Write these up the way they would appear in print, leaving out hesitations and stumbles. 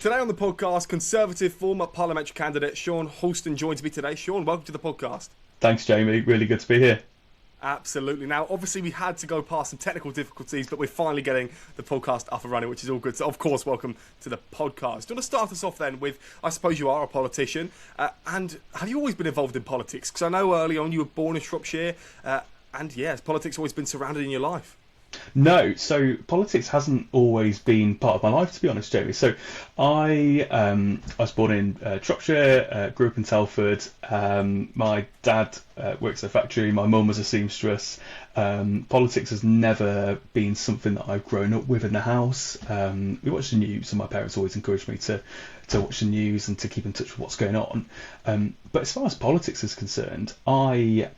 Today on the podcast, Conservative former parliamentary candidate Sean Houlston joins me today. Sean, welcome to the podcast. Thanks, Jamie. Really good to be here. Absolutely. Now, obviously, we had to go past some technical difficulties, but we're finally getting the podcast up and running, which is all good. So, of course, welcome to the podcast. Do you want to start us off then with, I suppose you are a politician, and have you always been involved in politics? Because I know early on you were born in Shropshire, and yes, politics always been surrounded in your life. No, so politics hasn't always been part of my life, to be honest, Jamie. So I was born in Shropshire, grew up in Telford. My dad works at a factory. My mum was a seamstress. Politics has never been something that I've grown up with in the house. We watch the news, and my parents always encouraged me to watch the news and to keep in touch with what's going on. But as far as politics is concerned, I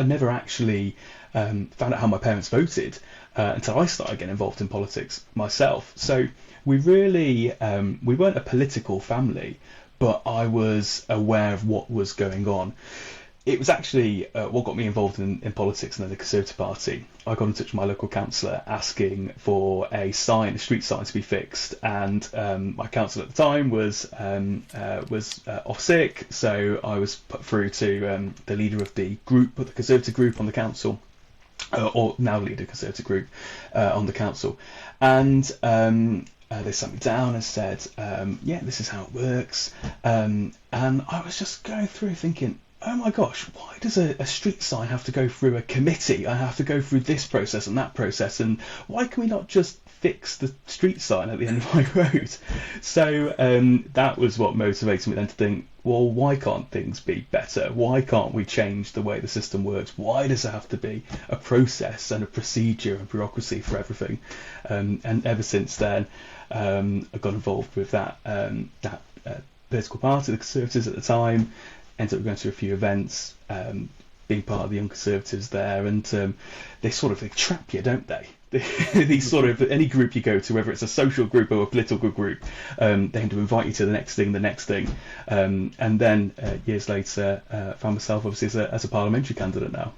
never actually found out how my parents voted until I started getting involved in politics myself. So we really we weren't a political family, but I was aware of what was going on. It was actually what got me involved in politics and then the Conservative Party. I got in touch with my local councillor asking for a street sign to be fixed, and my councillor at the time was off sick, so I was put through to the leader of the Conservative group on the council, or now leader Conservative group on the council, and they sat me down and said, yeah, this is how it works, and I was just going through thinking, oh my gosh, why does a street sign have to go through a committee? I have to go through this process and that process, and why can we not just fix the street sign at the end of my road? So that was what motivated me then to think, well, why can't things be better? Why can't we change the way the system works? Why does there have to be a process and a procedure and bureaucracy for everything? And ever since then, I got involved with that political party, the Conservatives at the time. Ended up going to a few events, being part of the Young Conservatives there, and they trap you, don't they? These sort of, any group you go to, whether it's a social group or a political group, they tend to invite you to the next thing, and then years later, found myself obviously as a parliamentary candidate now.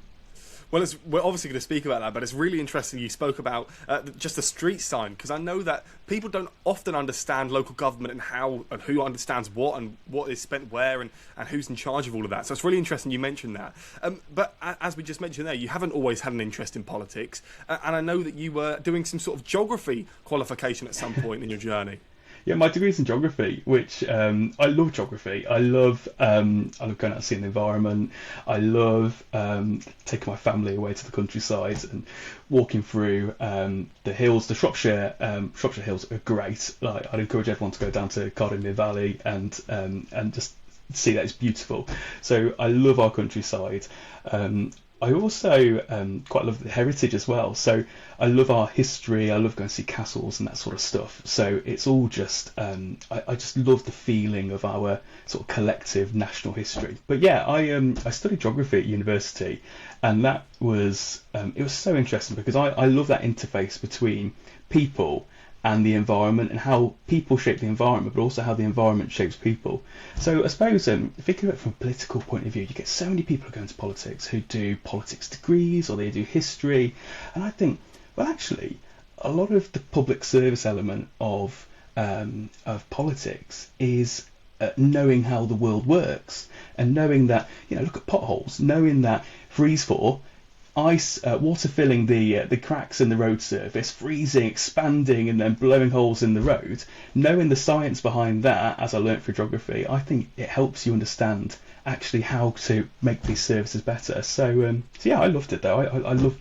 Well, we're obviously going to speak about that, but it's really interesting you spoke about just the street sign, because I know that people don't often understand local government and how and who understands what and what is spent where and who's in charge of all of that. So it's really interesting you mentioned that. But as we just mentioned there, you haven't always had an interest in politics, and I know that you were doing some sort of geography qualification at some point in your journey. Yeah, my degree's in geography, which I love geography. I love going out and seeing the environment. I love taking my family away to the countryside and walking through the hills. The Shropshire hills are great. Like, I'd encourage everyone to go down to Cardigan Valley and just see that it's beautiful. So I love our countryside. I also quite love the heritage as well. So I love our history. I love going to see castles and that sort of stuff. So it's all just, I just love the feeling of our sort of collective national history. But yeah, I studied geography at university, and that was, it was so interesting because I love that interface between people and the environment, and how people shape the environment, but also how the environment shapes people. So I suppose, thinking of it from a political point of view, you get so many people who go into politics who do politics degrees or they do history, and I think, well, actually, a lot of the public service element of politics is knowing how the world works, and knowing that, look at potholes, knowing that freeze thaw, ice, water filling the cracks in the road surface, freezing, expanding, and then blowing holes in the road. Knowing the science behind that, as I learnt through geography, I think it helps you understand actually how to make these services better. So yeah, I loved it though. I love,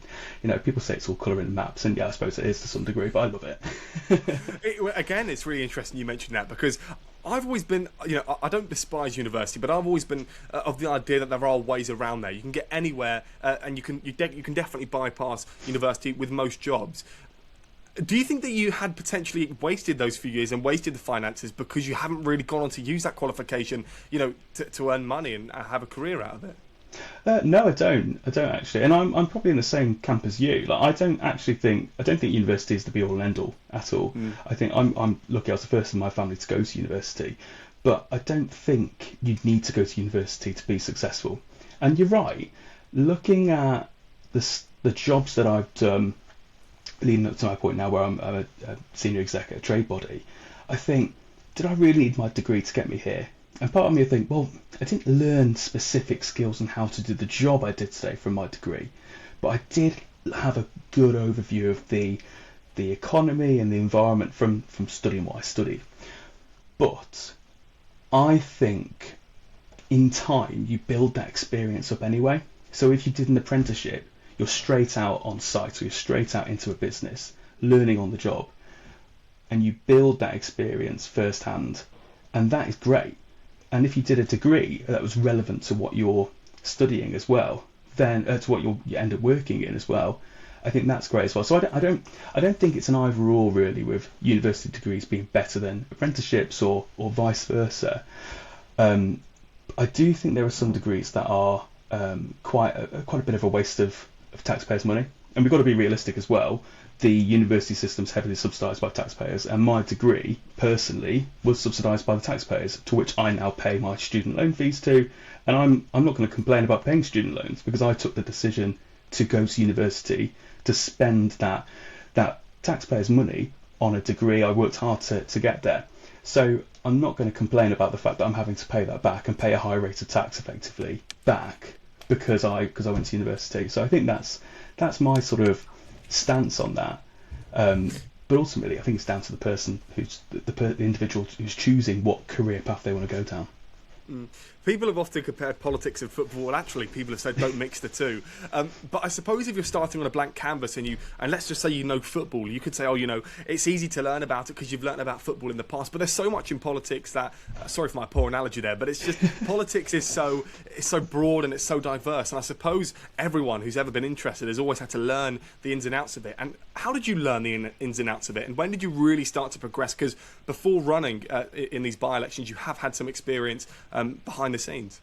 people say it's all colouring maps, and yeah, I suppose it is to some degree, but I love it. Again, it's really interesting you mentioned that, because I've always been, I don't despise university, but I've always been of the idea that there are ways around there. You can get anywhere, and you can definitely bypass university with most jobs. Do you think that you had potentially wasted those few years and wasted the finances because you haven't really gone on to use that qualification, to earn money and have a career out of it? No, I don't actually, and I'm probably in the same camp as you. Like, I don't think university is the be all and end all at all. I think I'm lucky I was the first in my family to go to university, but I don't think you need to go to university to be successful. And you're right, looking at the jobs that I've done leading up to my point now where I'm a senior exec at a trade body, I think did I really need my degree to get me here? And part of me would think, well, I didn't learn specific skills on how to do the job I did today from my degree, but I did have a good overview of the economy and the environment from studying what I studied. But I think in time you build that experience up anyway. So if you did an apprenticeship, you're straight out on site, so you're straight out into a business, learning on the job, and you build that experience firsthand, and that is great. And if you did a degree that was relevant to what you're studying as well, then to what you end up working in as well, I think that's great as well. So I don't think it's an either or really with university degrees being better than apprenticeships or vice versa. I do think there are some degrees that are quite a bit of a waste of taxpayers' money, and we've got to be realistic as well. The university system's heavily subsidised by taxpayers, and my degree personally was subsidised by the taxpayers, to which I now pay my student loan fees to. And I'm not going to complain about paying student loans, because I took the decision to go to university to spend that taxpayers' money on a degree. I worked hard to get there, so I'm not going to complain about the fact that I'm having to pay that back and pay a high rate of tax effectively back because I went to university. So I think that's my sort of stance on that. But ultimately, I think it's down to the person who's the individual who's choosing what career path they want to go down. People have often compared politics and football. Well, actually, people have said don't mix the two. But I suppose if you're starting on a blank canvas and let's just say you know football, you could say, it's easy to learn about it because you've learned about football in the past. But there's so much in politics that, sorry for my poor analogy there, but it's just politics is so broad and it's so diverse. And I suppose everyone who's ever been interested has always had to learn the ins and outs of it. And how did you learn the ins and outs of it? And when did you really start to progress? Because before running in these by-elections, you have had some experience behind the scenes.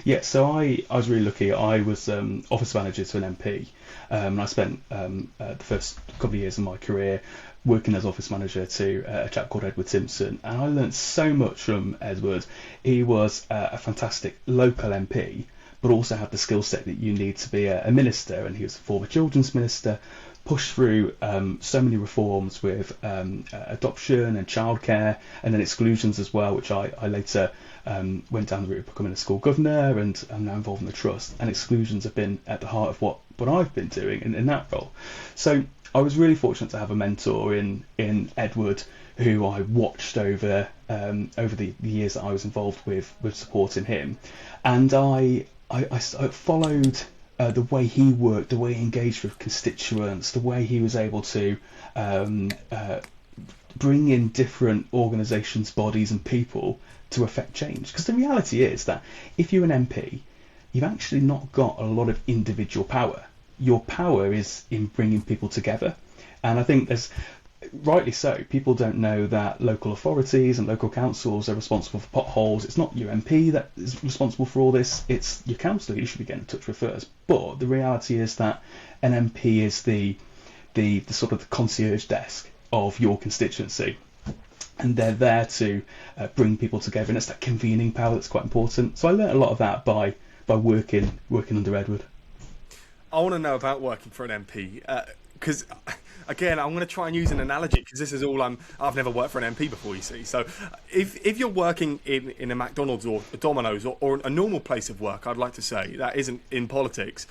Yeah, so I was really lucky. I was office manager to an MP, and I spent the first couple of years of my career working as office manager to a chap called Edward Simpson, and I learnt so much from Edward. He was a fantastic local MP, but also had the skill set that you need to be a minister, and he was a former children's minister, pushed through so many reforms with adoption and childcare, and then exclusions as well, which I later went down the route of becoming a school governor, and I'm now involved in the trust, and exclusions have been at the heart of what I've been doing in that role. So I was really fortunate to have a mentor in Edward, who I watched over the years that I was involved with supporting him, and I followed the way he worked, the way he engaged with constituents, the way he was able to bring in different organisations, bodies and people to affect change. Because the reality is that if you're an MP, you've actually not got a lot of individual power. Your power is in bringing people together. And I think there's, rightly so, people don't know that local authorities and local councils are responsible for potholes. It's not your MP that is responsible for all this, it's your councillor you should be getting in touch with first. But the reality is that an MP is the sort of the concierge desk of your constituency, and they're there to bring people together, and it's that convening power that's quite important. So I learned a lot of that by working under Edward. I want to know about working for an MP, because again, I'm going to try and use an analogy, because this is all I've never worked for an MP before, you see. So if you're working in a McDonald's or a Domino's or a normal place of work, I'd like to say, that isn't in politics,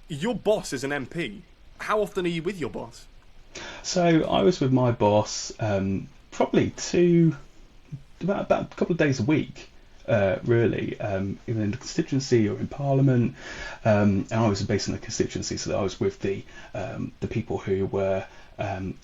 your boss is an MP. How often are you with your boss? So I was with my boss probably about a couple of days a week, really, even in the constituency or in Parliament. And I was based in the constituency, so that I was with the people who were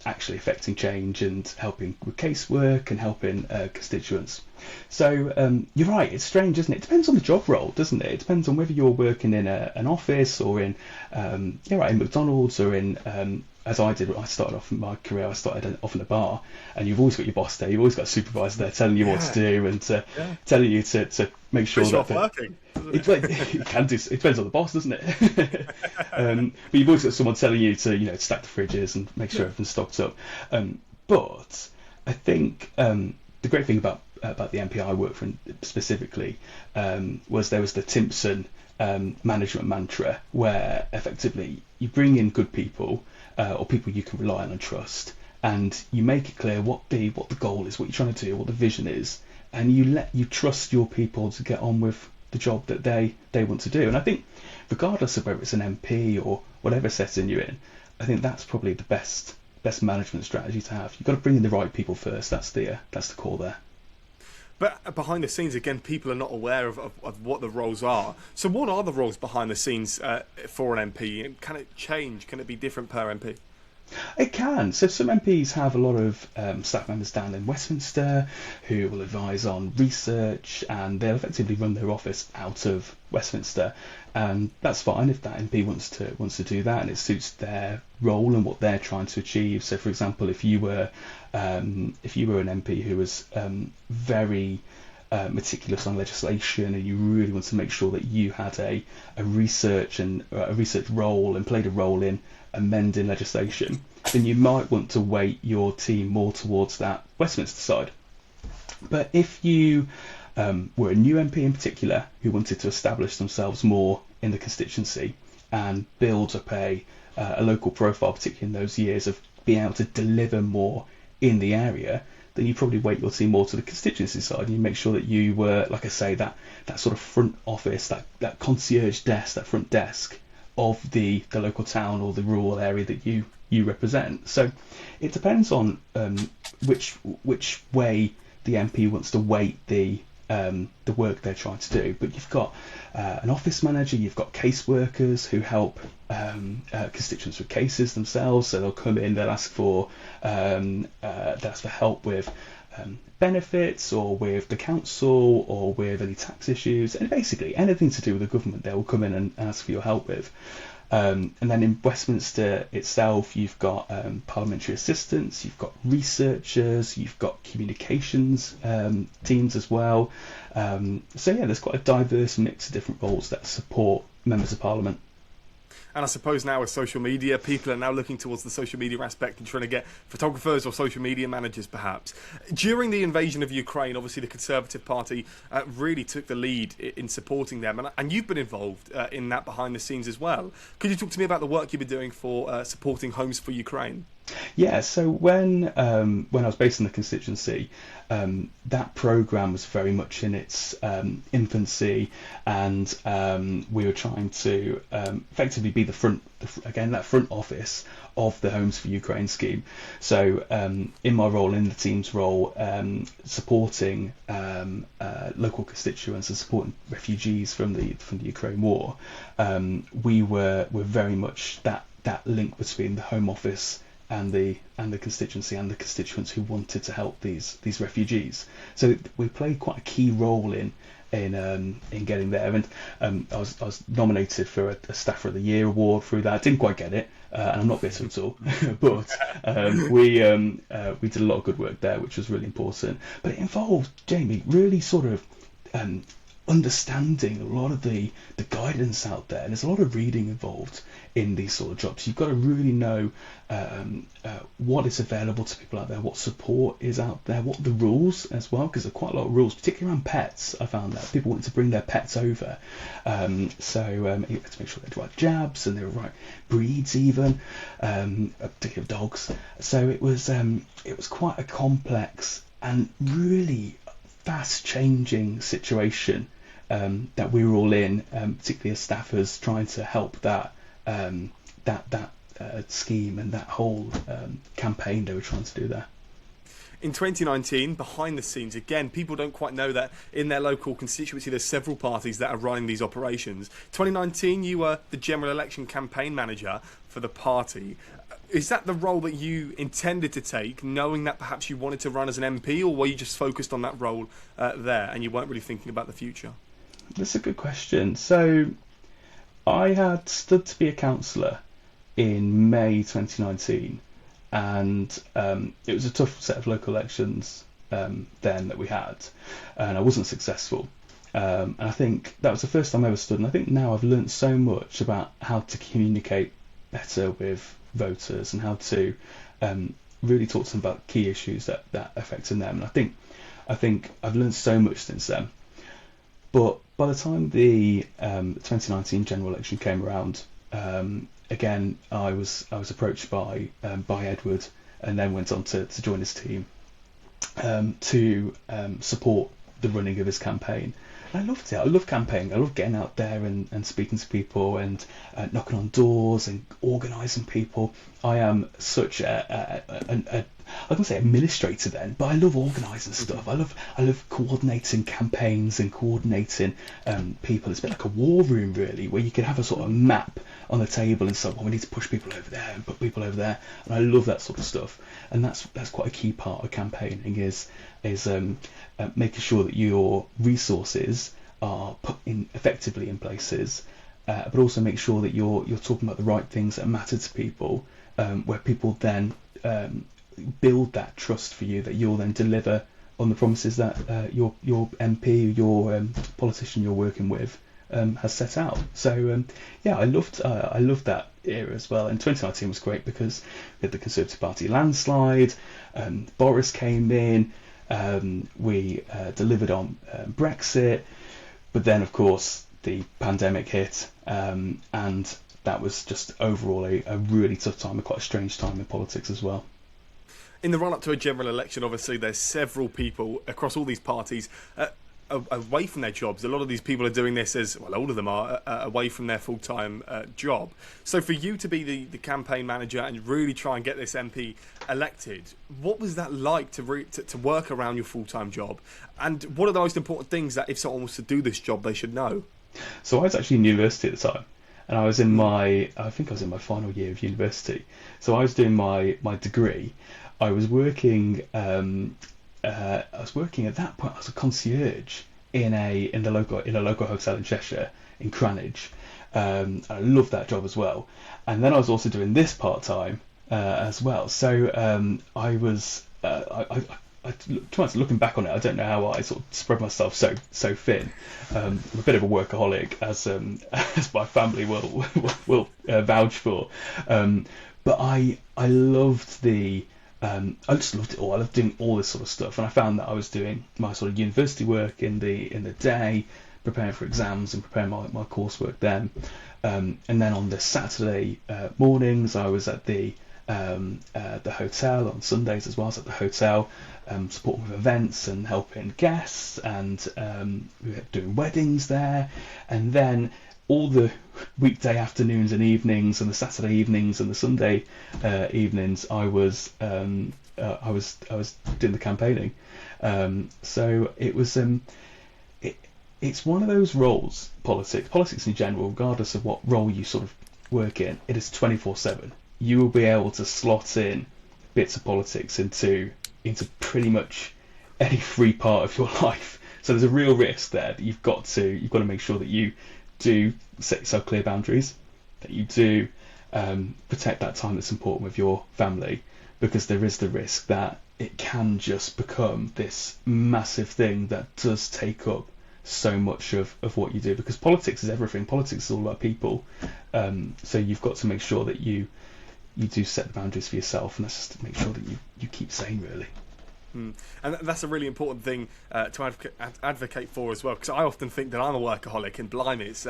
actually affecting change and helping with casework and helping constituents. So you're right, it's strange, isn't it? It depends on the job role, doesn't it? It depends on whether you're working in an office or in in McDonald's or in as I did. I started off in my career, I started off in a bar, and you've always got your boss there, you've always got a supervisor there telling you what to do and telling you to make sure that working. You can do. It depends on the boss, doesn't it? But you've always got someone telling you to stack the fridges and make sure everything's stocked up. But I think the great thing about the MP I worked for specifically was there was the Timpson management mantra, where effectively you bring in good people or people you can rely on and trust, and you make it clear what the goal is, what you're trying to do, what the vision is, and you trust your people to get on with the job that they want to do. And I think regardless of whether it's an MP or whatever setting you're in, I think that's probably the best management strategy to have. You've got to bring in the right people first. That's the core there. But behind the scenes, again, people are not aware of what the roles are. So what are the roles behind the scenes for an MP? Can it change? Can it be different per MP? It can. So some MPs have a lot of staff members down in Westminster who will advise on research, and they'll effectively run their office out of Westminster. And that's fine if that MP wants to do that, and it suits their role and what they're trying to achieve. So, for example, if you were an MP who was very meticulous on legislation, and you really want to make sure that you had a research role and played a role in amending legislation, then you might want to weight your team more towards that Westminster side. But if you were a new MP in particular who wanted to establish themselves more in the constituency and build up a local profile, particularly in those years of being able to deliver more in the area, then you probably weight your team more to the constituency side, and you make sure that you were, like I say, that sort of front office, that concierge desk, that front desk of the local town or the rural area that you represent. So it depends on which way the MP wants to weight the work they're trying to do. But you've got an office manager, you've got caseworkers who help constituents with cases themselves. So they'll come in, they'll ask for help with benefits, or with the council, or with any tax issues, and basically anything to do with the government they will come in and ask for your help with. And then in Westminster itself, you've got parliamentary assistants, you've got researchers, you've got communications teams as well. So yeah, there's quite a diverse mix of different roles that support members of Parliament. And I suppose now with social media, people are now looking towards the social media aspect and trying to get photographers or social media managers, perhaps. During the invasion of Ukraine, obviously the Conservative Party really took the lead in supporting them. And you've been involved in that behind the scenes as well. Could you talk to me about the work you've been doing for supporting Homes for Ukraine? Yeah, so when I was based in the constituency, that programme was very much in its infancy, and we were trying to effectively be that front office of the Homes for Ukraine scheme. So in my role, in the team's role, supporting local constituents and supporting refugees from the Ukraine war, we were very much that link between the Home Office and the constituency and the constituents who wanted to help these refugees. So we played quite a key role in getting there. And I was nominated for a Staffer of the Year award through that. I didn't quite get it, and I'm not bitter at all. But we did a lot of good work there, which was really important. But it involved, Jamie, really sort of understanding a lot of the guidance out there. And there's a lot of reading involved in these sort of jobs. You've got to really know what is available to people out there, what support is out there, what the rules as well, because there are quite a lot of rules, particularly around pets. I found that people wanted to bring their pets over, so you had to make sure they had the right jabs and they were right breeds, even particularly of dogs. So it was quite a complex and really fast changing situation that we were all in, particularly as staffers, trying to help that scheme and that whole campaign they were trying to do there. In 2019, behind the scenes, again, people don't quite know that in their local constituency there's several parties that are running these operations. 2019, you were the general election campaign manager for the party. Is that the role that you intended to take, knowing that perhaps you wanted to run as an MP, or were you just focused on that role there and you weren't really thinking about the future? That's a good question. So I had stood to be a councillor in May 2019, and it was a tough set of local elections then that we had, and I wasn't successful. And I think that was the first time I ever stood, and I think now I've learnt so much about how to communicate better with voters and how to really talk to them about key issues that affecting them. And I think I've learned so much since then. But by the time the 2019 general election came around, again I was approached by Edward and then went on to join his team to support the running of his campaign. I loved it. I love campaigning. I love getting out there and speaking to people and knocking on doors and organising people. I am such I wouldn't say administrator then, but I love organising stuff. I love coordinating campaigns and coordinating people. It's a bit like a war room really, where you can have a sort of map on the table and so on. We need to push people over there and put people over there, and I love that sort of stuff. And that's quite a key part of campaigning is making sure that your resources are put in effectively in places, but also make sure that you're talking about the right things that matter to people, where people then build that trust for you, that you'll then deliver on the promises that your MP, your politician you're working with has set out. So I loved that era as well. And 2019 was great because we had the Conservative Party landslide, Boris came in, we delivered on Brexit, but then of course the pandemic hit, and that was just overall a really tough time, quite a strange time in politics as well. In the run-up to a general election, obviously, there's several people across all these parties away from their jobs. A lot of these people are doing this as, well, all of them are, away from their full-time job. So for you to be the campaign manager and really try and get this MP elected, what was that like to work around your full-time job? And what are the most important things that if someone was to do this job, they should know? So I was actually in university at the time. And I was in I think I was in my final year of university. So I was doing my degree. I was working at that point as a concierge in a local hotel in Cheshire, in Cranage. I loved that job as well. And then I was also doing this part time as well. So I was looking back on it, I don't know how I sort of spread myself so thin. I'm a bit of a workaholic, as my family will vouch for. But I loved I just loved it all. I loved doing all this sort of stuff, and I found that I was doing my sort of university work in the day, preparing for exams and preparing my coursework then. And then on the Saturday mornings, I was at the hotel. On Sundays as well, I was at the hotel, supporting with events and helping guests, and we were doing weddings there. And then all the weekday afternoons and evenings, and the Saturday evenings and the Sunday evenings, I was doing the campaigning. So it was it's one of those roles, politics in general, regardless of what role you sort of work in, it is 24/7. You will be able to slot in bits of politics into pretty much any free part of your life. So there's a real risk there that you've got to make sure that you do set yourself clear boundaries, that you do protect that time that's important with your family, because there is the risk that it can just become this massive thing that does take up so much of what you do, because politics is everything. Politics is all about people, so you've got to make sure that you do set the boundaries for yourself, and that's just to make sure that you keep sane, really. And that's a really important thing to advocate for as well, because I often think that I'm a workaholic, and blimey, it's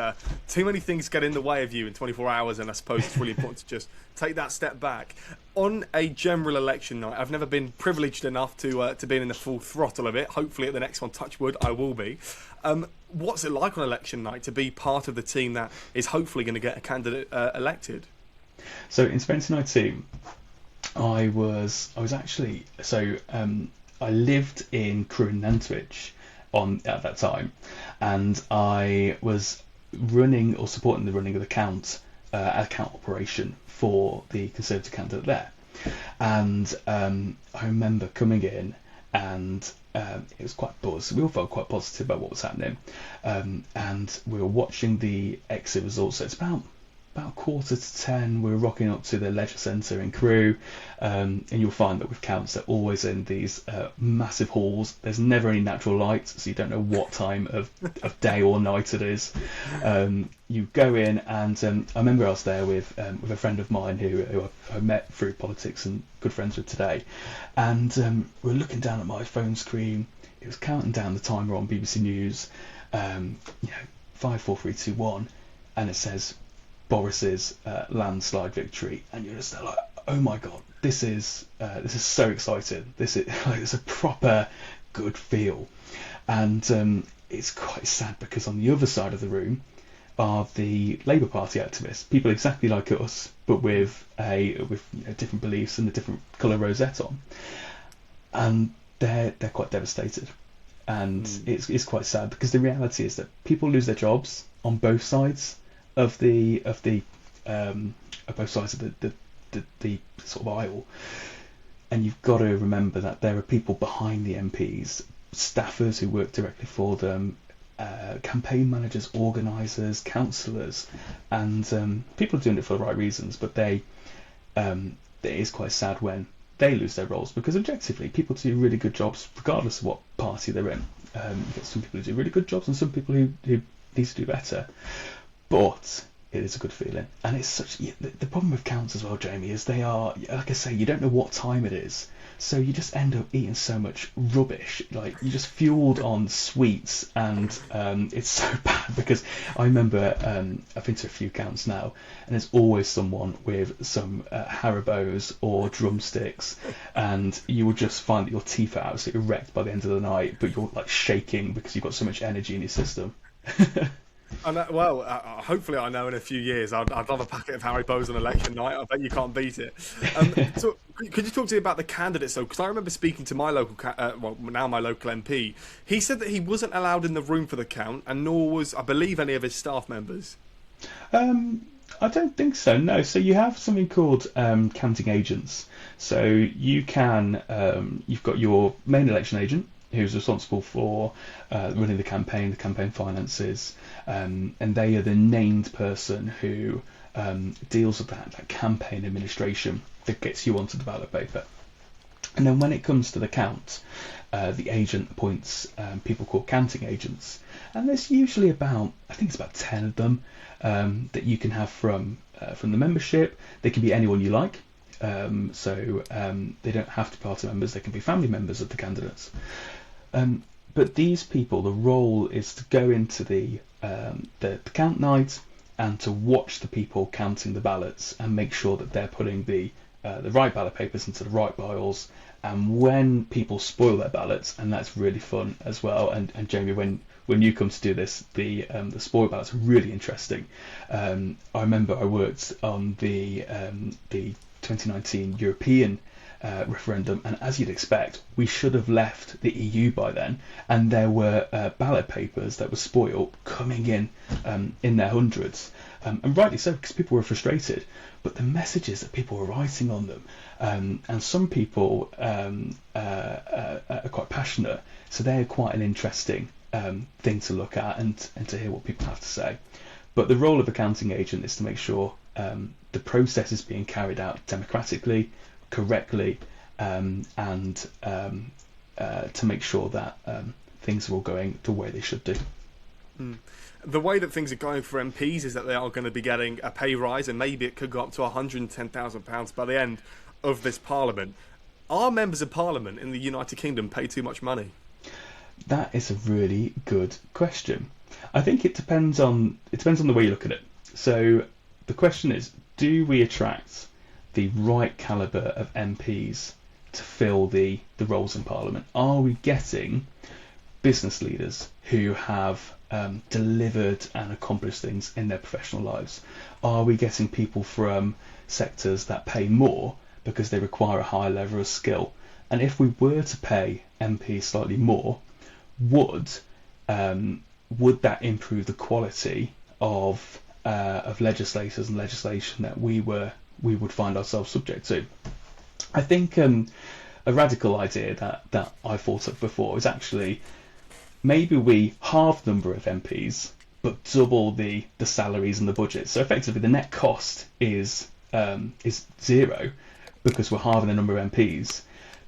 too many things get in the way of you in 24 hours, and I suppose it's really important to just take that step back. On a general election night, I've never been privileged enough to be in the full throttle of it. Hopefully at the next one, touch wood, I will be. What's it like on election night to be part of the team that is hopefully going to get a candidate elected? So in 2019, I was actually I lived in Crewe and Nantwich at that time, and I was running or supporting the running of the account operation for the Conservative candidate there. And I remember coming in, and it was quite buzz. We all felt quite positive about what was happening, and we were watching the exit results. So it's about 9:45. We're rocking up to the leisure centre in Crewe, and you'll find that with counts they're always in these massive halls. There's never any natural light, so you don't know what time of day or night it is. You go in, and I remember I was there with a friend of mine who I met through politics and good friends with today, and we're looking down at my phone screen. It was counting down the timer on BBC News, 5, 4, 3, 2, 1, and it says Boris's landslide victory, and you're just like, oh my god, this is so exciting. This is like, it's a proper good feel, and it's quite sad because on the other side of the room are the Labour Party activists, people exactly like us, but with different beliefs and a different colour rosette on, and they're quite devastated, and it's quite sad because the reality is that people lose their jobs on both sides of the both sides of the sort of aisle, and you've got to remember that there are people behind the MPs, staffers who work directly for them, campaign managers, organisers, councillors, and people are doing it for the right reasons, but it is quite sad when they lose their roles, because objectively people do really good jobs regardless of what party they're in. You get some people who do really good jobs and some people who need to do better, but it is a good feeling. And it's the problem with counts as well, Jamie, is they are, like I say, you don't know what time it is, so you just end up eating so much rubbish. Like, you're just fueled on sweets, and it's so bad because I remember I've been to a few counts now, and there's always someone with some Haribos or drumsticks, and you will just find that your teeth are absolutely wrecked by the end of the night, but you're like shaking because you've got so much energy in your system. Hopefully I know in a few years I'd love a packet of Haribos on election night. I bet you can't beat it. So could you talk to me about the candidates though? Because I remember speaking to my local, my local MP. He said that he wasn't allowed in the room for the count, and nor was, I believe, any of his staff members. I don't think so, no. So you have something called counting agents. So you can, you've got your main election agent, who's responsible for running the campaign finances, and they are the named person who deals with that campaign administration that gets you onto the ballot paper. And then when it comes to the count, the agent appoints people called counting agents, and there's usually about 10 of them that you can have from the membership. They can be anyone you like. So they don't have to be party members, they can be family members of the candidates. But these people, the role is to go into the count night and to watch the people counting the ballots and make sure that they're putting the right ballot papers into the right piles. And when people spoil their ballots, and that's really fun as well. And Jamie, when you come to do this, the spoil ballots are really interesting. I remember I worked on the 2019 European referendum, and as you'd expect, we should have left the EU by then, and there were ballot papers that were spoiled coming in their hundreds, and rightly so, because people were frustrated. But the messages that people were writing on them, and some people are quite passionate, so they're quite an interesting thing to look at and to hear what people have to say. But the role of a counting agent is to make sure the process is being carried out democratically, correctly, and to make sure that things are all going the way they should do. The way that things are going for MPs is that they are going to be getting a pay rise, and maybe it could go up to £110,000 by the end of this Parliament. Are members of Parliament in the United Kingdom paid too much money? That is a really good question. I think it depends on the way you look at it. So the question is, do we attract the right calibre of MPs to fill the roles in Parliament? Are we getting business leaders who have delivered and accomplished things in their professional lives? Are we getting people from sectors that pay more because they require a higher level of skill? And if we were to pay MPs slightly more, would that improve the quality of legislators and legislation that we would find ourselves subject to? I think a radical idea that I thought of before is actually maybe we halve the number of MPs but double the salaries and the budget. So effectively the net cost is zero because we're halving the number of MPs.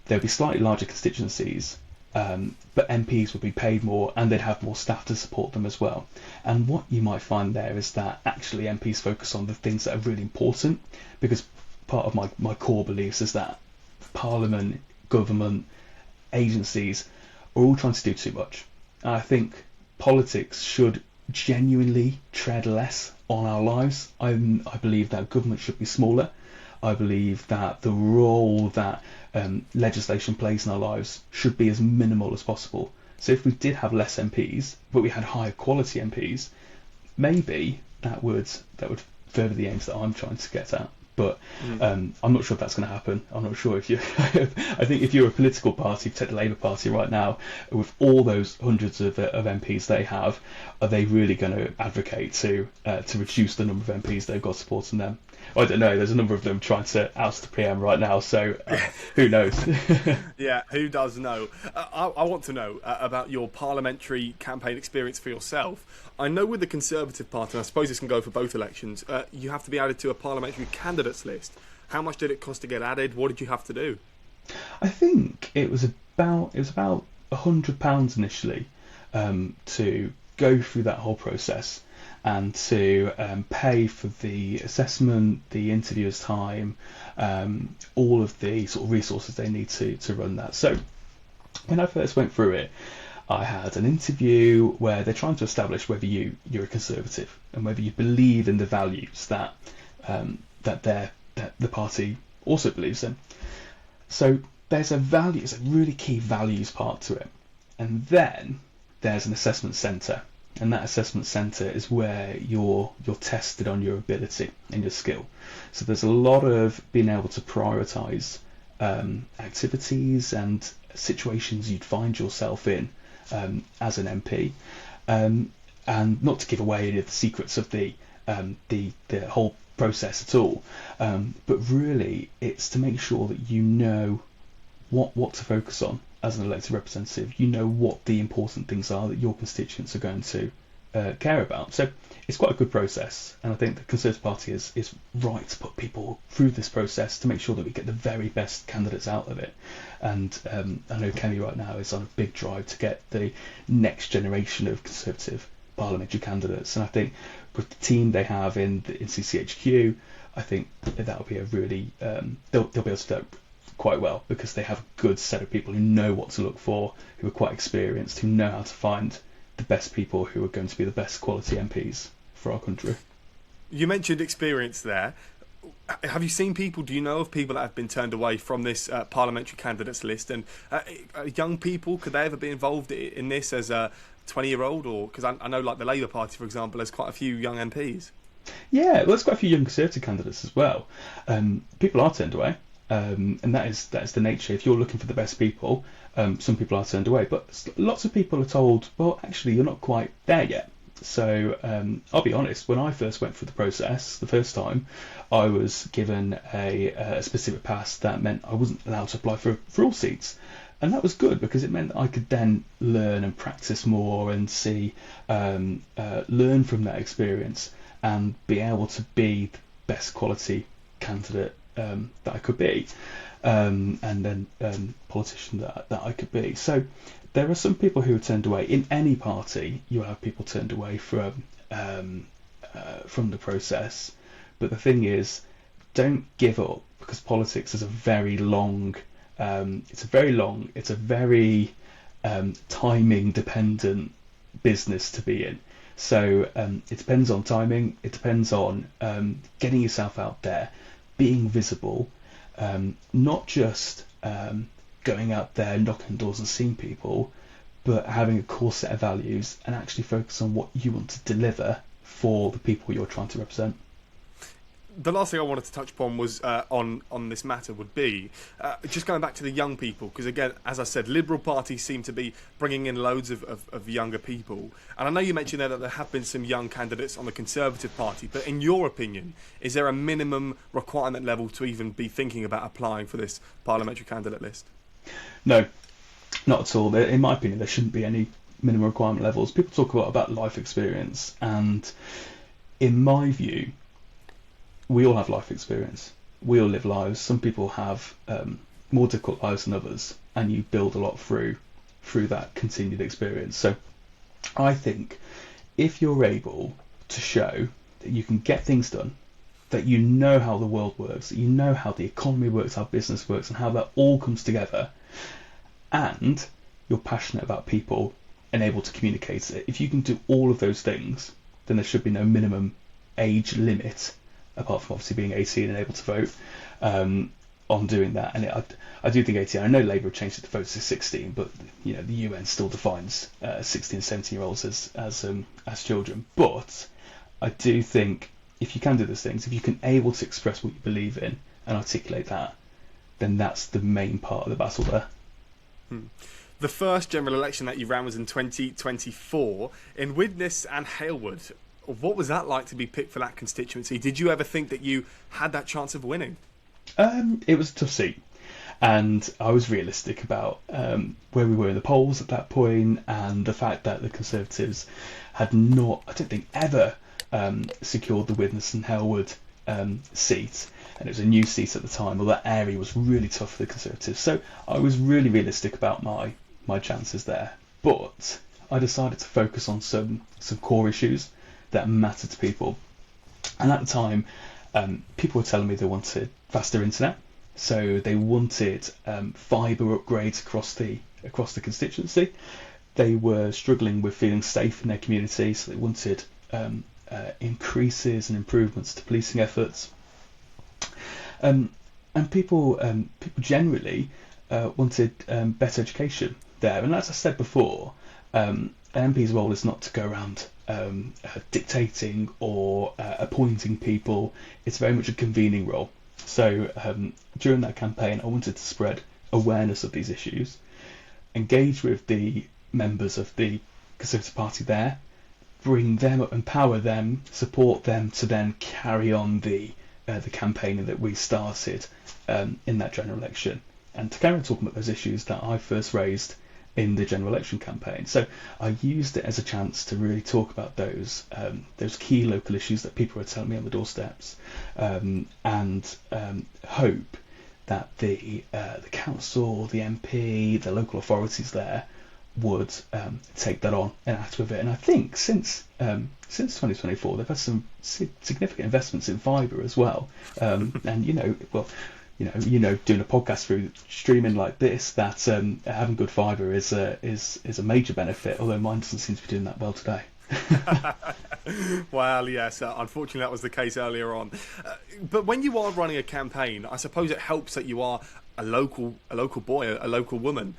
There'll be slightly larger constituencies, but MPs would be paid more and they'd have more staff to support them as well. And what you might find there is that actually MPs focus on the things that are really important, because part of my core beliefs is that Parliament, government, agencies are all trying to do too much. And I think politics should genuinely tread less on our lives. I believe that government should be smaller. I believe that the role that legislation plays in our lives should be as minimal as possible. So if we did have less MPs, but we had higher quality MPs, maybe that would further the aims that I'm trying to get at. But I'm not sure if that's going to happen. I'm not sure if you. I think if you're a political party, take the Labour Party right now, with all those hundreds of MPs they have, are they really going to advocate to reduce the number of MPs they've got supporting them? I don't know. There's a number of them trying to oust the PM right now, so who knows? Yeah, who does know? I want to know about your parliamentary campaign experience for yourself. I know with the Conservative Party, and I suppose this can go for both elections, you have to be added to a parliamentary candidates list. How much did it cost to get added? What did you have to do? I think it was about £100 initially to go through that whole process and to pay for the assessment, the interviewer's time, all of the sort of resources they need to run that. So when I first went through it, I had an interview where they're trying to establish whether you're a Conservative and whether you believe in the values that the party also believes in. So there's a really key values part to it. And then there's an assessment centre. And that assessment centre is where you're tested on your ability and your skill. So there's a lot of being able to prioritise activities and situations you'd find yourself in as an MP, and not to give away any of the secrets of the whole process at all, but really it's to make sure that you know what to focus on as an elected representative. You know what the important things are that your constituents are going to care about. So it's quite a good process, and I think the Conservative Party is right to put people through this process to make sure that we get the very best candidates out of it. And I know Kenny right now is on a big drive to get the next generation of Conservative parliamentary candidates, and I think with the team they have in CCHQ, I think that'll be a really they'll be able to do it quite well, because they have a good set of people who know what to look for, who are quite experienced, who know how to find the best people who are going to be the best quality MPs for our country. You mentioned experience there. Have you seen people, do you know of people that have been turned away from this parliamentary candidates list? And young people, could they ever be involved in this as a 20-year-old? Or because I know like the Labour Party, for example, has quite a few young MPs. Yeah, well, there's quite a few young Conservative candidates as well. People are turned away. And that is the nature. If you're looking for the best people, some people are turned away, but lots of people are told, well, actually, you're not quite there yet. So I'll be honest, when I first went through the process the first time, I was given a specific pass that meant I wasn't allowed to apply for all seats. And that was good, because it meant that I could then learn and practice more and learn from that experience and be able to be the best quality candidate that I could be, and then politician that I could be. So there are some people who are turned away. In any party, you have people turned away from the process. But the thing is, don't give up, because politics is a very long. It's a very timing dependent business to be in. So it depends on timing. It depends on getting yourself out there, being visible, not just going out there, knocking doors and seeing people, but having a core set of values and actually focus on what you want to deliver for the people you're trying to represent. The last thing I wanted to touch upon was on this matter would be just going back to the young people, because again, as I said, Liberal parties seem to be bringing in loads of younger people, and I know you mentioned there that there have been some young candidates on the Conservative Party, but in your opinion, is there a minimum requirement level to even be thinking about applying for this parliamentary candidate list? No, not at all. In my opinion, there shouldn't be any minimum requirement levels. People talk a lot about life experience, and in my view, we all have life experience. We all live lives. Some people have more difficult lives than others, and you build a lot through that continued experience. So I think if you're able to show that you can get things done, that you know how the world works, that you know how the economy works, how business works, and how that all comes together, and you're passionate about people and able to communicate it, if you can do all of those things, then there should be no minimum age limit apart from obviously being 18 and able to vote, on doing that. And I do think 18. I know Labour have changed it to vote to 16, but the UN still defines 16 and 17-year-olds as children. But I do think if you can do those things, if you can able to express what you believe in and articulate that, then that's the main part of the battle there. The first general election that you ran was in 2024 in Widnes and Halewood. What was that like to be picked for that constituency? Did you ever think that you had that chance of winning? It was a tough seat, and I was realistic about where we were in the polls at that point, and the fact that the Conservatives had not, I don't think, ever secured the Widnes and Halewood seat, and it was a new seat at the time. Well, that area was really tough for the Conservatives, so I was really realistic about my chances there. But I decided to focus on some core issues that matter to people, and at the time, people were telling me they wanted faster internet, so they wanted fibre upgrades across the constituency. They were struggling with feeling safe in their community, so they wanted increases and improvements to policing efforts. And people generally wanted better education there. And as I said before, an MP's role is not to go around dictating or appointing people. It's very much a convening role. So during that campaign, I wanted to spread awareness of these issues, engage with the members of the Conservative Party there, bring them up, empower them, support them to then carry on the campaigning that we started in that general election, and to carry on talking about those issues that I first raised in the general election campaign. So I used it as a chance to really talk about those key local issues that people were telling me on the doorsteps, and hope that the council, the MP, the local authorities there would take that on and act with it. And I think since 2024 they've had some significant investments in fibre as well, and doing a podcast through streaming like this, that having good fibre is a major benefit, although mine doesn't seem to be doing that well today. Well, yes, unfortunately that was the case earlier on. But when you are running a campaign, I suppose it helps that you are a local boy, a local woman.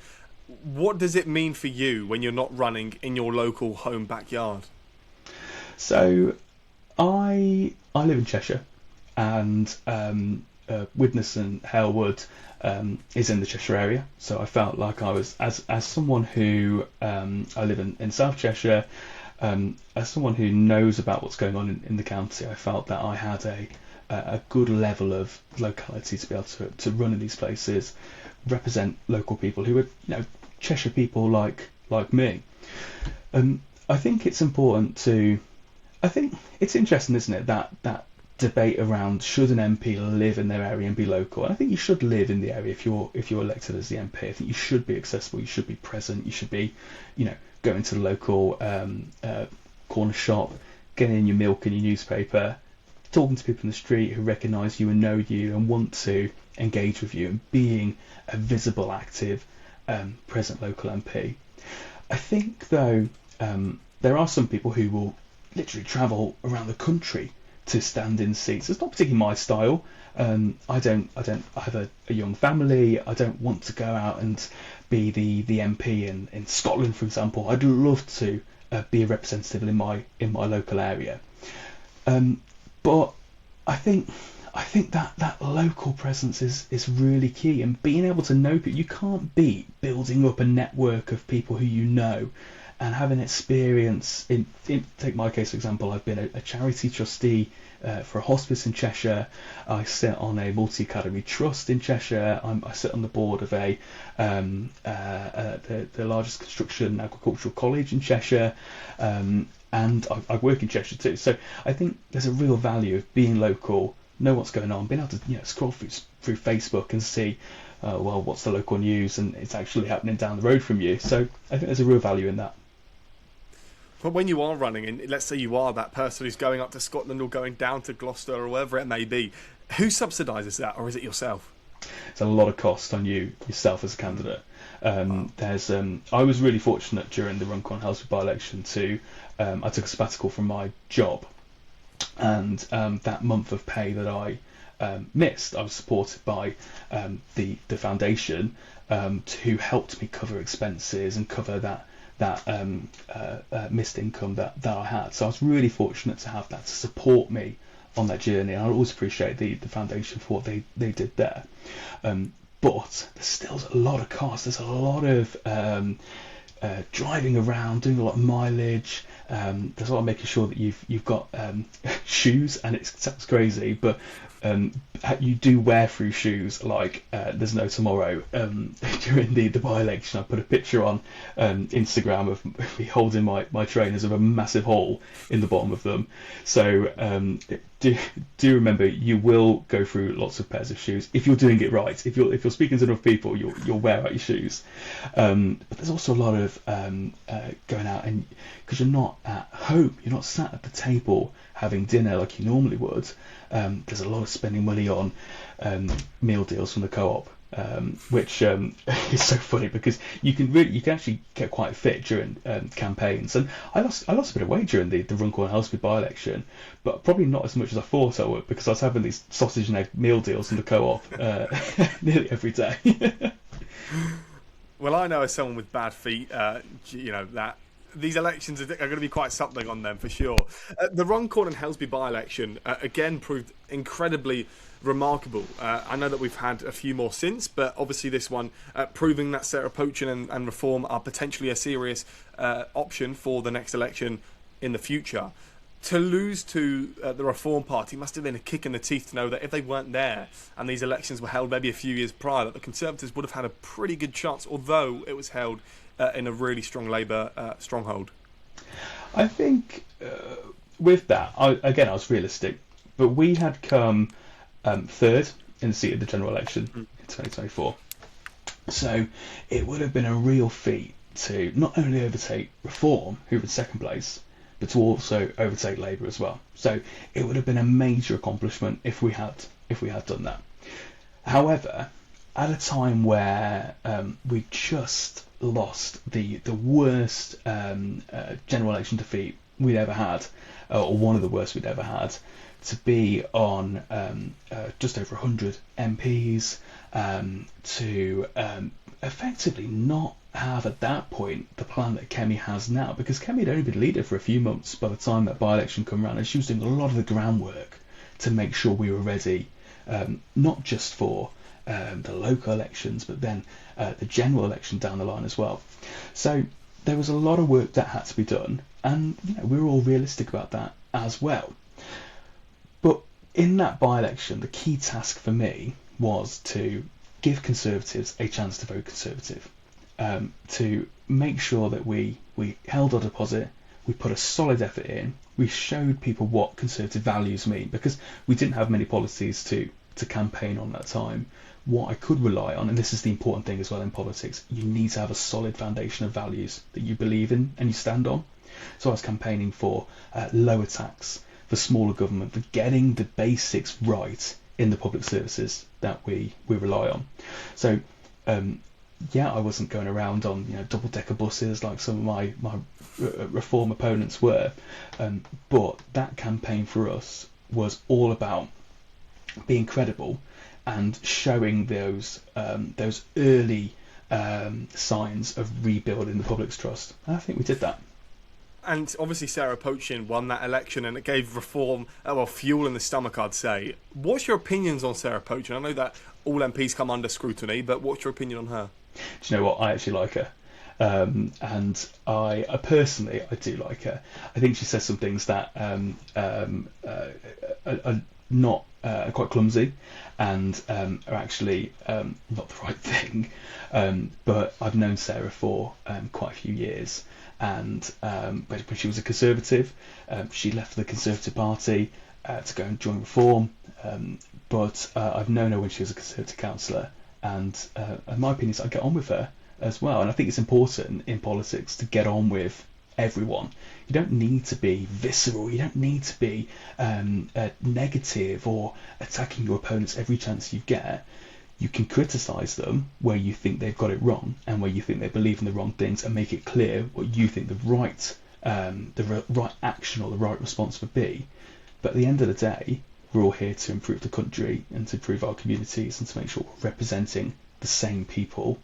What does it mean for you when you're not running in your local home backyard? So I live in Cheshire, and Widnes and Halewood is in the Cheshire area, so I felt like I was, as someone who I live in South Cheshire, as someone who knows about what's going on in the county, I felt that I had a good level of locality to be able to run in these places, represent local people who are Cheshire people like me. I think it's important to. I think it's interesting, isn't it, that debate around should an MP live in their area and be local. And I think you should live in the area if you're elected as the MP. I think you should be accessible. You should be present. You should be, going to the local corner shop, getting in your milk and your newspaper, talking to people in the street who recognise you and know you and want to engage with you, and being a visible, active, present local MP. I think though there are some people who will literally travel around the country to stand in seats. It's not particularly my style. I have a young family. I don't want to go out and be the MP in Scotland, for example. I'd love to be a representative in my local area. But I think that local presence is really key, and being able to know people. You can't beat building up a network of people who you know and having experience in take my case for example. I've been a charity trustee for a hospice in Cheshire. I sit on a multi-academy trust in Cheshire. I sit on the board of the largest construction agricultural college in Cheshire, and I work in Cheshire too. So I think there's a real value of being local, know what's going on, being able to scroll through Facebook and see what's the local news, and it's actually happening down the road from you. So I think there's a real value in that. But when you are running, and let's say you are that person who's going up to Scotland or going down to Gloucester or wherever it may be, who subsidises that, or is it yourself? It's a lot of cost on yourself as a candidate. I was really fortunate during the Runcorn Hounslow by-election to I took a sabbatical from my job, And that month of pay that I missed, I was supported by the foundation who helped me cover expenses and cover that missed income that I had. So I was really fortunate to have that to support me on that journey. And I always appreciate the foundation for what they did there. But there's still a lot of costs. There's a lot of driving around, doing a lot of mileage. There's a lot of making sure that you've got shoes, and it sounds crazy, but you do wear through shoes like there's no tomorrow. During the by-election, I put a picture on Instagram of me holding my trainers with a massive hole in the bottom of them. So do remember, you will go through lots of pairs of shoes if you're doing it right. If you're speaking to enough people, you'll wear out your shoes. But there's also a lot of going out, and because you're not at home, you're not sat at the table having dinner like you normally would. There's a lot of spending money on meal deals from the co-op, which is so funny because you can actually get quite fit during campaigns. And I lost a bit of weight during the Runcorn and Helsby by-election, but probably not as much as I thought I would, because I was having these sausage and egg meal deals from the co-op nearly every day. Well, I know as someone with bad feet, that these elections are going to be quite something on them for sure. The Runcorn and Helsby by-election again proved incredibly remarkable. I know that we've had a few more since, but obviously this one proving that Sarah Pochen and Reform are potentially a serious option for the next election in the future. To lose to the Reform Party must have been a kick in the teeth to know that if they weren't there and these elections were held maybe a few years prior, that the Conservatives would have had a pretty good chance, although it was held in a really strong Labour stronghold. I think with that, I was realistic, but we had come third in the seat of the general election in 2024. So it would have been a real feat to not only overtake Reform, who were in second place, but to also overtake Labour as well. So it would have been a major accomplishment if we had done that. However, at a time where we just lost the worst general election defeat we'd ever had, or one of the worst we'd ever had, to be on just over 100 MPs, to effectively not have at that point the plan that Kemi has now, because Kemi had only been leader for a few months by the time that by-election come around, and she was doing a lot of the groundwork to make sure we were ready, not just for the local elections, but then the general election down the line as well. So there was a lot of work that had to be done, and we were all realistic about that as well. But in that by-election, the key task for me was to give Conservatives a chance to vote Conservative, to make sure that we held our deposit, we put a solid effort in, we showed people what Conservative values mean, because we didn't have many policies to campaign on that time. What I could rely on, and this is the important thing as well in politics, you need to have a solid foundation of values that you believe in and you stand on. So I was campaigning for lower tax, for smaller government, for getting the basics right in the public services that we rely on. So I wasn't going around on double-decker buses like some of my Reform opponents were, but that campaign for us was all about being credible and showing those early signs of rebuilding the public's trust. And I think we did that. And obviously Sarah Pochen won that election, and it gave Reform fuel in the stomach, I'd say. What's your opinions on Sarah Pochen? I know that all MPs come under scrutiny, but what's your opinion on her? Do you know what? I actually like her. And I personally, I do like her. I think she says some things that are not quite clumsy and are actually not the right thing. But I've known Sarah for quite a few years, and when she was a Conservative, she left the Conservative Party to go and join Reform. But I've known her when she was a Conservative councillor, and my opinion is I get on with her as well. And I think it's important in politics to get on with everyone. You don't need to be visceral, you don't need to be negative or attacking your opponents every chance you get. You can criticise them where you think they've got it wrong and where you think they believe in the wrong things, and make it clear what you think the right action or the right response would be. But at the end of the day, we're all here to improve the country and to improve our communities and to make sure we're representing the same people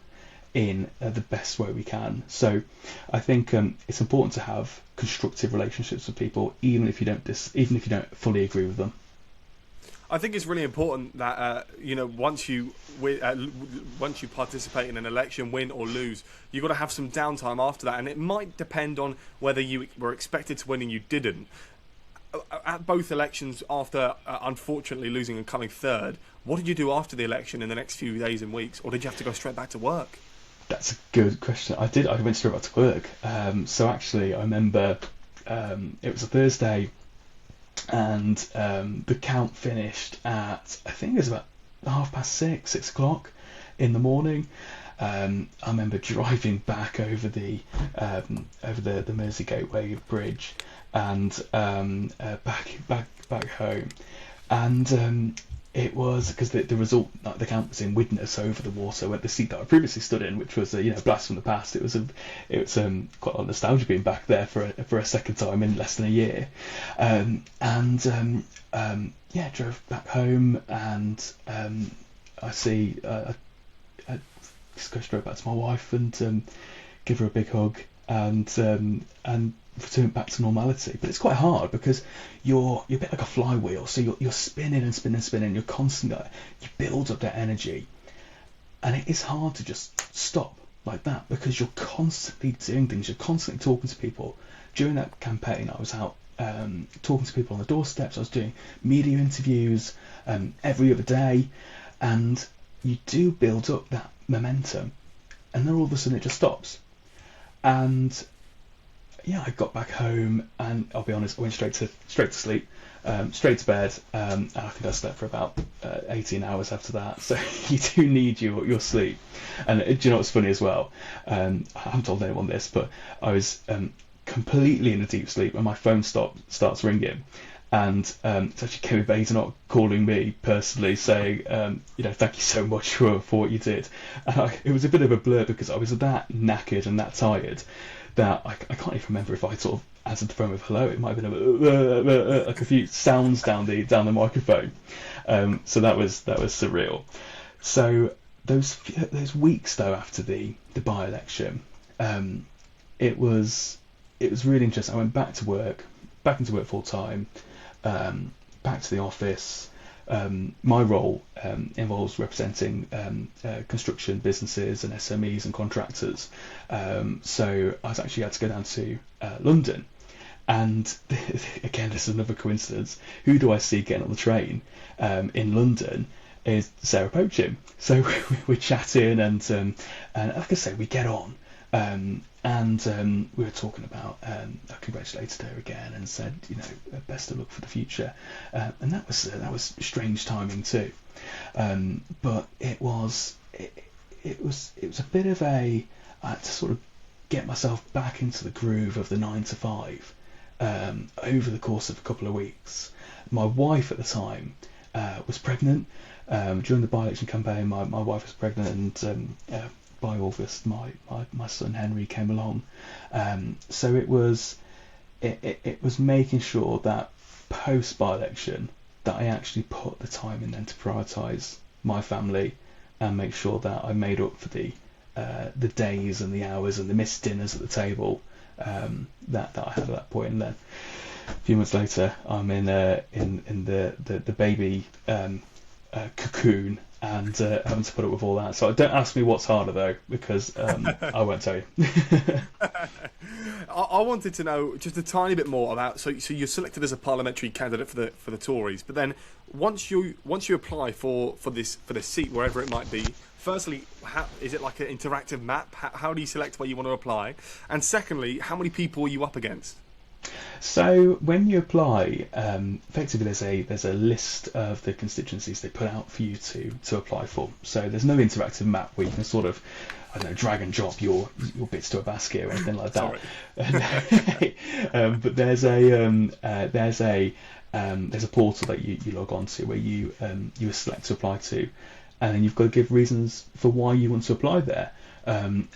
in the best way we can. So I think it's important to have constructive relationships with people, even if you don't fully agree with them. I think it's really important that once you participate in an election, win or lose, you've got to have some downtime after that, and it might depend on whether you were expected to win and you didn't. At both elections, after unfortunately losing and coming third, what did you do after the election in the next few days and weeks, or did you have to go straight back to work? That's a good question. I went straight back to work. So actually, I remember it was a Thursday, and the count finished at, I think it was about 6 o'clock in the morning. I remember driving back over the Mersey Gateway Bridge and back home, and it was because the result, the count was in Widnes over the water, where the seat that I previously stood in, which was a blast from the past. It was quite a lot of nostalgia being back there for a second time in less than a year, drove back home, and I just go straight back to my wife and give her a big hug and return back to normality. But it's quite hard because you're a bit like a flywheel, so you're spinning and spinning and spinning. You're constantly, you build up that energy, and it is hard to just stop like that because you're constantly doing things. You're constantly talking to people. During that campaign, I was out talking to people on the doorsteps. I was doing media interviews every other day, and you do build up that momentum, and then all of a sudden it just stops. And I got back home, and I'll be honest, I went straight to sleep, straight to bed, and I think I slept for about 18 hours after that. So you do need your sleep. And do you know what's funny as well? I haven't told anyone this, but I was completely in a deep sleep, and my phone starts ringing. And it's actually Kevin Badenoch calling me personally, saying, thank you so much for what you did. And it was a bit of a blur because I was that knackered and that tired that I can't even remember if I sort of answered the phone with hello. It might have been like a few sounds down the microphone. So that was surreal. So those weeks though after the by-election, it was really interesting. I went back into work full time. Back to the office. My role involves representing construction businesses and SMEs and contractors. So I was actually had to go down to London, and again, this is another coincidence. Who do I see getting on the train in London? Is Sarah Poacham. So we're chatting, and like I say, we get on. And we were talking about, I congratulated her again and said, best of luck for the future. And that was strange timing too. But it was a bit of I had to sort of get myself back into the groove of the 9 to 5 over the course of a couple of weeks. My wife at the time was pregnant. During the by-election campaign, my wife was pregnant, and by August, my son Henry came along. So it was making sure that post by-election that I actually put the time in then to prioritise my family and make sure that I made up for the days and the hours and the missed dinners at the table that I had at that point. And then a few months later, I'm in the baby cocoon and having to put up with all that. So don't ask me what's harder though, because I won't tell you. I wanted to know just a tiny bit more about. So you're selected as a parliamentary candidate for the Tories, but then once you apply for this seat, wherever it might be. Firstly, is it like an interactive map? How do you select where you want to apply? And secondly, how many people are you up against? So when you apply, effectively there's a list of the constituencies they put out for you to apply for. So there's no interactive map where you can sort of, I don't know, drag and drop your bits to a basket or anything like that. But there's a portal that you log on to where you select to apply to, and then you've got to give reasons for why you want to apply there. And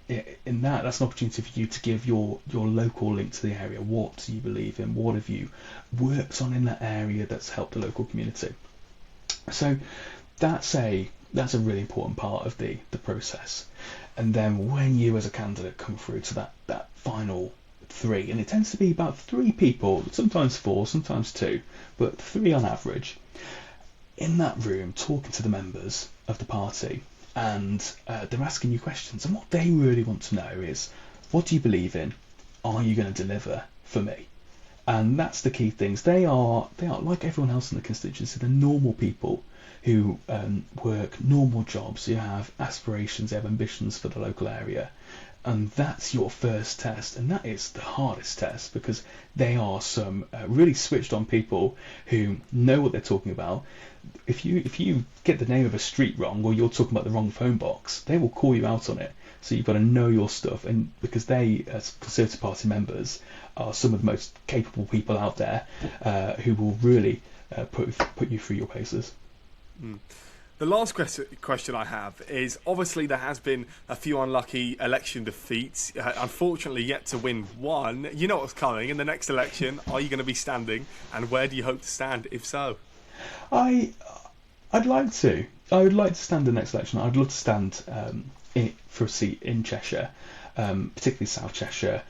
in that's an opportunity for you to give your local link to the area. What do you believe in? What have you worked on in that area that's helped the local community? So that's a really important part of the process. And then when you as a candidate come through to that final three, and it tends to be about three people, sometimes four, sometimes two, but three on average, in that room talking to the members of the party, and they're asking you questions. And what they really want to know is, what do you believe in? Are you going to deliver for me? And that's the key things. They are like everyone else in the constituency. They're normal people who work normal jobs, who have aspirations, they have ambitions for the local area. And that's your first test, and that is the hardest test, because they are some really switched on people who know what they're talking about. If you get the name of a street wrong, or you're talking about the wrong phone box, they will call you out on it. So you've got to know your stuff, and because they, as Conservative Party members, are some of the most capable people out there, who will really put you through your paces. Mm. The last question I have is, obviously there has been a few unlucky election defeats, unfortunately yet to win one. You know what's coming in the next election. Are you going to be standing, and where do you hope to stand if so? I'd like to. I would like to stand in the next election. I'd love to stand for a seat in Cheshire, particularly South Cheshire,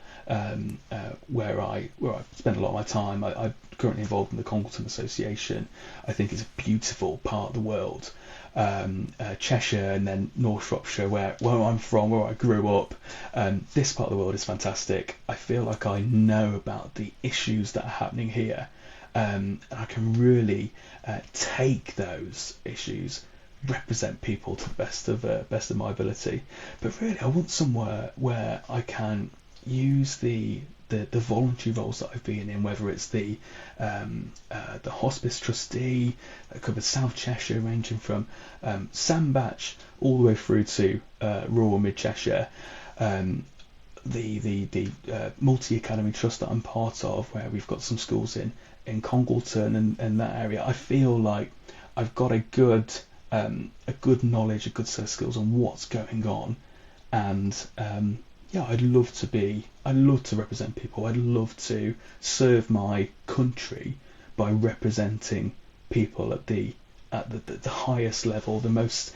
where I spend a lot of my time. I'm currently involved in the Congleton Association. I think it's a beautiful part of the world. Cheshire, and then North Shropshire, where I'm from, where I grew up. This part of the world is fantastic. I feel like I know about the issues that are happening here, and I can really take those issues, represent people to the best of my ability. But really, I want somewhere where I can use the voluntary roles that I've been in, whether it's the hospice trustee that covers South Cheshire, ranging from Sandbach all the way through to rural Mid Cheshire, the multi-academy trust that I'm part of, where we've got some schools in Congleton and that area. I feel like I've got a good knowledge, a good set of skills on what's going on, and I'd love to represent people. I'd love to serve my country by representing people at the highest level, the most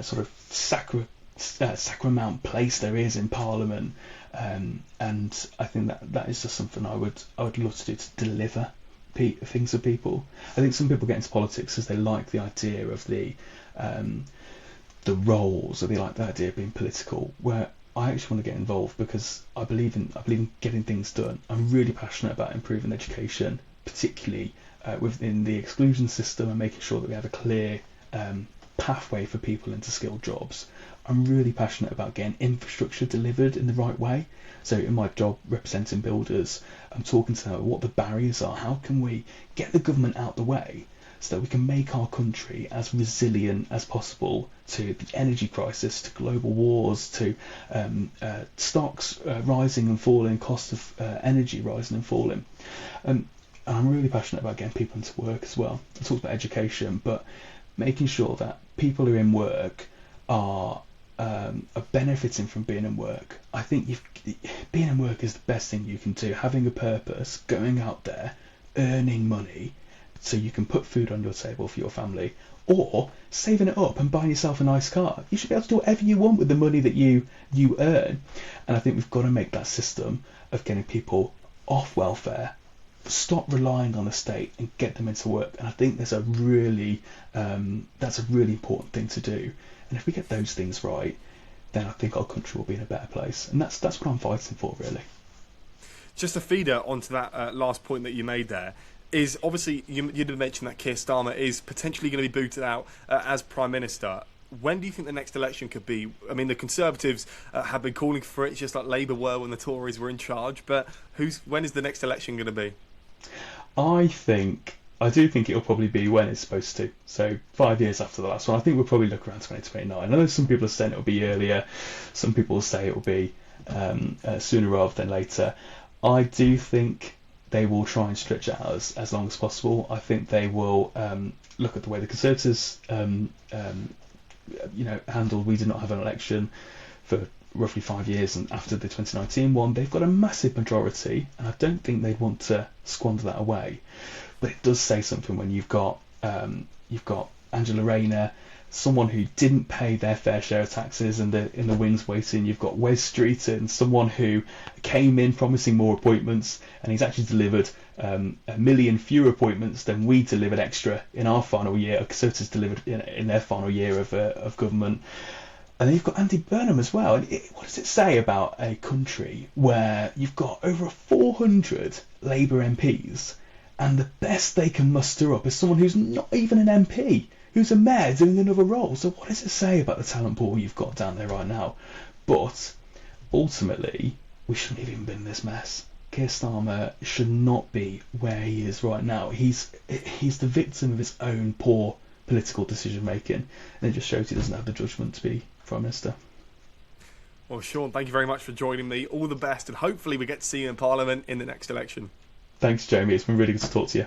sort of sacrament place there is in Parliament, and I think that is just something I would love to do, to deliver things for people. I think some people get into politics because they like the idea of the roles, or they like the idea of being political, where I actually want to get involved because I believe in getting things done. I'm really passionate about improving education, particularly within the exclusion system, and making sure that we have a clear pathway for people into skilled jobs. I'm really passionate about getting infrastructure delivered in the right way. So in my job representing builders, I'm talking to them about what the barriers are. How can we get the government out the way so that we can make our country as resilient as possible to the energy crisis, to global wars, to stocks rising and falling, cost of energy rising and falling. And I'm really passionate about getting people into work as well. I talked about education, but making sure that people who are in work are benefiting from being in work. I think being in work is the best thing you can do. Having a purpose, going out there, earning money, so you can put food on your table for your family, or saving it up and buying yourself a nice car. You should be able to do whatever you want with the money that you earn. And I think we've got to make that system of getting people off welfare, stop relying on the state, and get them into work. And I think that's a really important thing to do. And if we get those things right, then I think our country will be in a better place. And that's what I'm fighting for, really. Just a feeder onto that last point that you made there is, obviously you did mention that Keir Starmer is potentially going to be booted out as Prime Minister. When do you think the next election could be? I mean, the Conservatives have been calling for it, just like Labour were when the Tories were in charge. But when is the next election going to be? I do think it'll probably be when it's supposed to. So 5 years after the last one. I think we'll probably look around 2029. I know some people are saying it'll be earlier. Some people will say it'll be sooner rather than later. I do think they will try and stretch it out as long as possible. I think they will look at the way the Conservatives handled. We did not have an election for roughly 5 years, and after the 2019 one, they've got a massive majority, and I don't think they'd want to squander that away. But it does say something when you've got Angela Rayner, someone who didn't pay their fair share of taxes in the wings waiting. You've got Wes Streeton, someone who came in promising more appointments, and he's actually delivered a million fewer appointments than we delivered extra in our final year. Conservatives delivered in their final year of government. And then you've got Andy Burnham as well. And what does it say about a country where you've got over 400 Labour MPs, and the best they can muster up is someone who's not even an MP, who's a mayor doing another role? So what does it say about the talent pool you've got down there right now? But ultimately, we shouldn't have even been in this mess. Keir Starmer should not be where he is right now. He's the victim of his own poor political decision making, and it just shows he doesn't have the judgment to be Prime Minister. Well, Sean, thank you very much for joining me. All the best, and hopefully we get to see you in Parliament in the next election. Thanks, Jamie. It's been really good to talk to you.